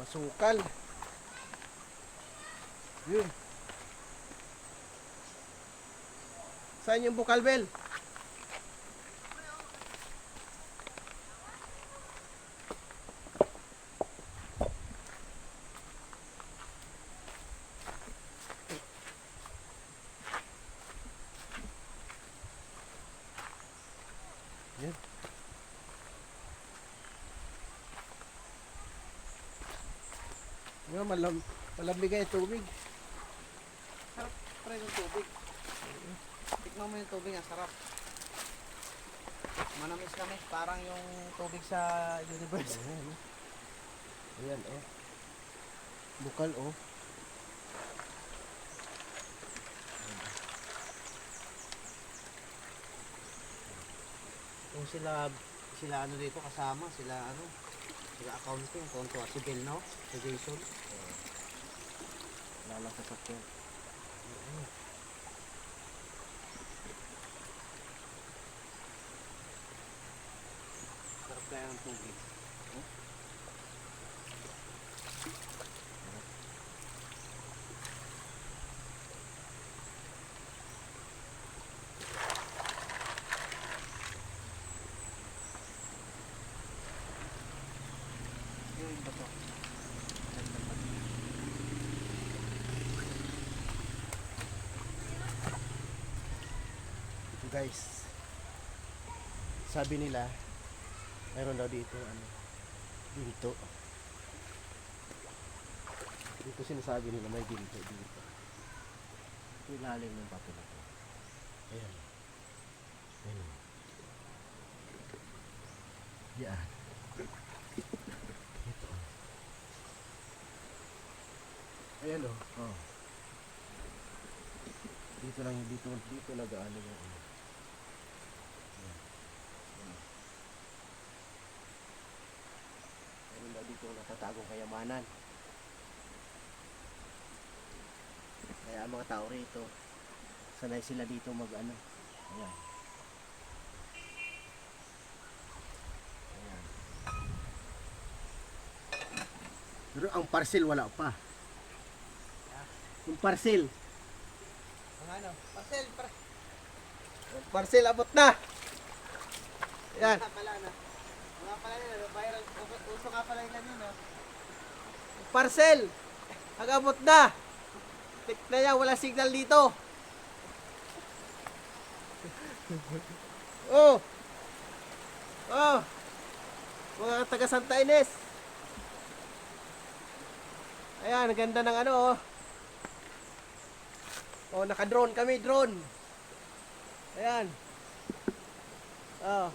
Masukal. Yun. Saan yung bukal, Bel? Yan. Nga, malamig ang tubig. Sarap pre yung tubig. Tikman mo yung tubig, ang sarap. Manamis kami, parang yung tubig sa universe. Ayan, ayan, oh. Bukal, oh. Kung sila ano dito kasama, sila accounting, konto, si Bill, no? Si Jason. Lalang sa sakyan. Sarap kaya ng tubig. Yun ba to? Ito guys, sabi nila mayroon daw dito ginto. Dito sinasabi nila may ginto dito. Ito ilalim ng bato na to. Ayan. Ayan. Yan. Ito. Ayan o. Oh. Dito lang yung dito nag-ano yung ano. Meron daw dito natatagong kayamanan. Kaya ang mga tao rito, sanay sila dito mag-ano. Ayan. Ayan. Pero ang parcel wala pa. Yung parcel. Ang ano? Parcel, pre. Yung parcel abot na. Ayan. Nga pala, no? Nga pala yun, viral. Uso nga pala yun yun, no? Yung parcel. Ang abot na. Tignan niya, wala signal dito. Oh. Oh. Mga taga Santa Ines. Ayan, ang ganda ng ano, oh. Oh, naka-drone kami, drone. Ayan. Oh.